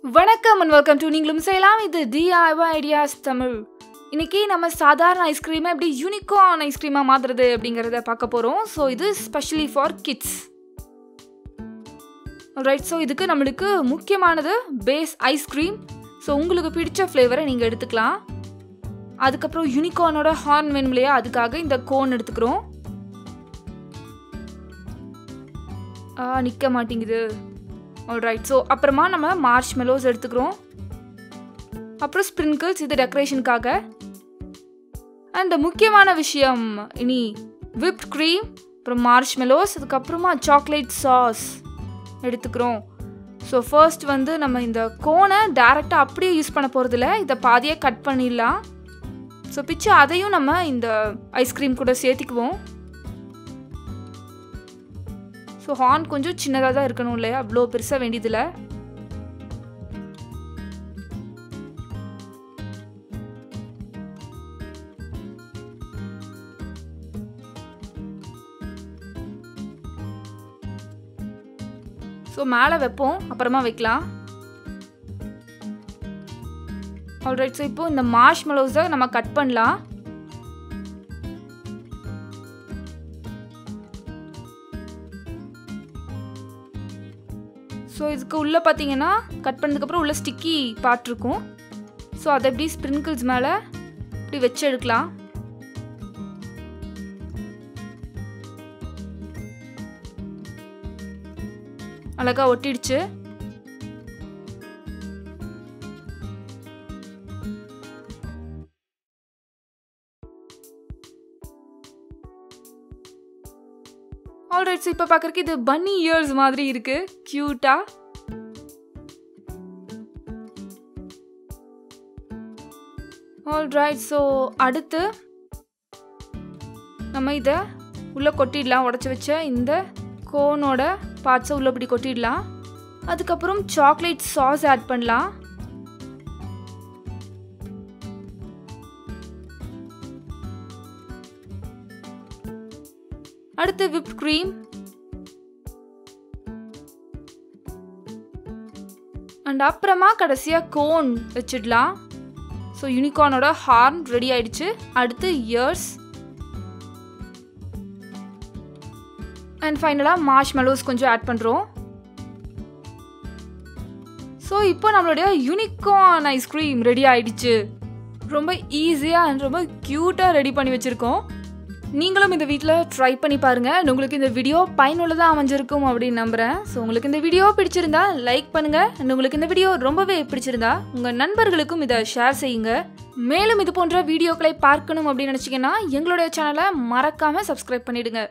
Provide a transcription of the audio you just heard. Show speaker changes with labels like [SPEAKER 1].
[SPEAKER 1] வணக்கம் and welcome to நீங்களும் செய்யலாம். இது DIY ஐடியாஸ் தமிழ். இன்னைக்கு நம்ம சாதாரண ஐஸ்கிரீமை எப்படி யூனிகார்ன் ஐஸ்கிரீமா மாத்துறது அப்படிங்கறத பார்க்க போறோம். ஸோ இது specially for kids. Alright, so இதுக்கு நம்மளுக்கு முக்கியமானது பேஸ் ஐஸ்கிரீம். ஸோ உங்களுக்கு பிடிச்ச ஃப்ளேவரை நீங்கள் எடுத்துக்கலாம். அதுக்கப்புறம் யூனிகார்னோட ஹார்ன் வேணும் இல்லையா, அதுக்காக இந்த கோன் எடுத்துக்கிறோம். நிற்க மாட்டேங்குது. ஆல்ரைட், ஸோ அப்புறமா நம்ம மார்ஷ்மெலோஸ் எடுத்துக்கிறோம். அப்புறம் ஸ்ப்ரிங்கிள்ஸ், இது டெக்கரேஷனுக்காக. அண்ட் முக்கியமான விஷயம் இனி விப்ட் க்ரீம், அப்புறம் மார்ஷ்மெலோஸ், அதுக்கப்புறமா சாக்லேட் சாஸ் எடுத்துக்கிறோம். ஸோ ஃபர்ஸ்ட் வந்து நம்ம இந்த கோனை டேரெக்டாக அப்படியே யூஸ் பண்ண போகிறதில்ல, இதை பாதியாக கட் பண்ணிடலாம். ஸோ பிச்சு அதையும் நம்ம இந்த ஐஸ்கிரீம் கூட சேர்த்திக்குவோம். ஸோ ஹார்ன் கொஞ்சம் சின்னதாக தான் இருக்கணும் இல்லையா, அவ்வளோ பெருசாக வேண்டியதில்லை. ஸோ மேலே வைப்போம், அப்புறமா வைக்கலாம். ஆல்ரைட், ஸோ இப்போ இந்த மார்ஷ்மெலோஸை நம்ம கட் பண்ணலாம். ஸோ இதுக்கு உள்ளே பார்த்தீங்கன்னா கட் பண்ணதுக்கப்புறம் உள்ள ஸ்டிக்கி பார்ட் இருக்கும். ஸோ அதை எப்படி ஸ்ப்ரிங்கிள்ஸ் மேலே இப்படி வச்சு எடுக்கலாம். அழகாக ஒட்டிடுச்சு. ஆல்ரைட், ஸோ இப்போ பார்க்குறக்கு இது பன்னி இயர்ஸ் மாதிரி இருக்கு, கியூட்டா. ஆல்ரைட், ஸோ அடுத்து நம்ம இதை உள்ளே கொட்டிடலாம். உடச்சி வச்ச இந்த கோனோட பார்ட்ஸை உள்ளே இப்படி கொட்டிடலாம். அதுக்கப்புறம் சாக்லேட் சாஸ் ஆட் பண்ணலாம். அடுத்து விப்ட் க்ரீம் அண்ட் அப்புறமா கடைசியாக கோன் வச்சிடலாம். ஸோ யூனிகார்னோட ஹார்ன் ரெடி ஆயிடுச்சு. அடுத்து இயர்ஸ் அண்ட் ஃபைனலாக மார்ஷ்மெலோஸ் கொஞ்சம் ஆட் பண்ணுறோம். ஸோ இப்போ நம்மளுடைய யூனிகார்ன் ஐஸ்கிரீம் ரெடி ஆயிடுச்சு. ரொம்ப ஈஸியாக அண்ட் ரொம்ப க்யூட்டாக ரெடி பண்ணி வச்சுருக்கோம். நீங்களும் இந்த வீட்டில் ட்ரை பண்ணி பாருங்கள். உங்களுக்கு இந்த வீடியோ பயனுள்ளதாக அமைஞ்சிருக்கும் அப்படின்னு நம்புகிறேன். ஸோ உங்களுக்கு இந்த வீடியோ பிடிச்சிருந்தா லைக் பண்ணுங்கள். அண்ட் உங்களுக்கு இந்த வீடியோ ரொம்பவே பிடிச்சிருந்தா உங்கள் நண்பர்களுக்கும் இதை ஷேர் செய்யுங்க. மேலும் இது போன்ற வீடியோக்களை பார்க்கணும் அப்படின்னு நினச்சிங்கன்னா எங்களுடைய சேனலை மறக்காமல் சப்ஸ்கிரைப் பண்ணிவிடுங்க.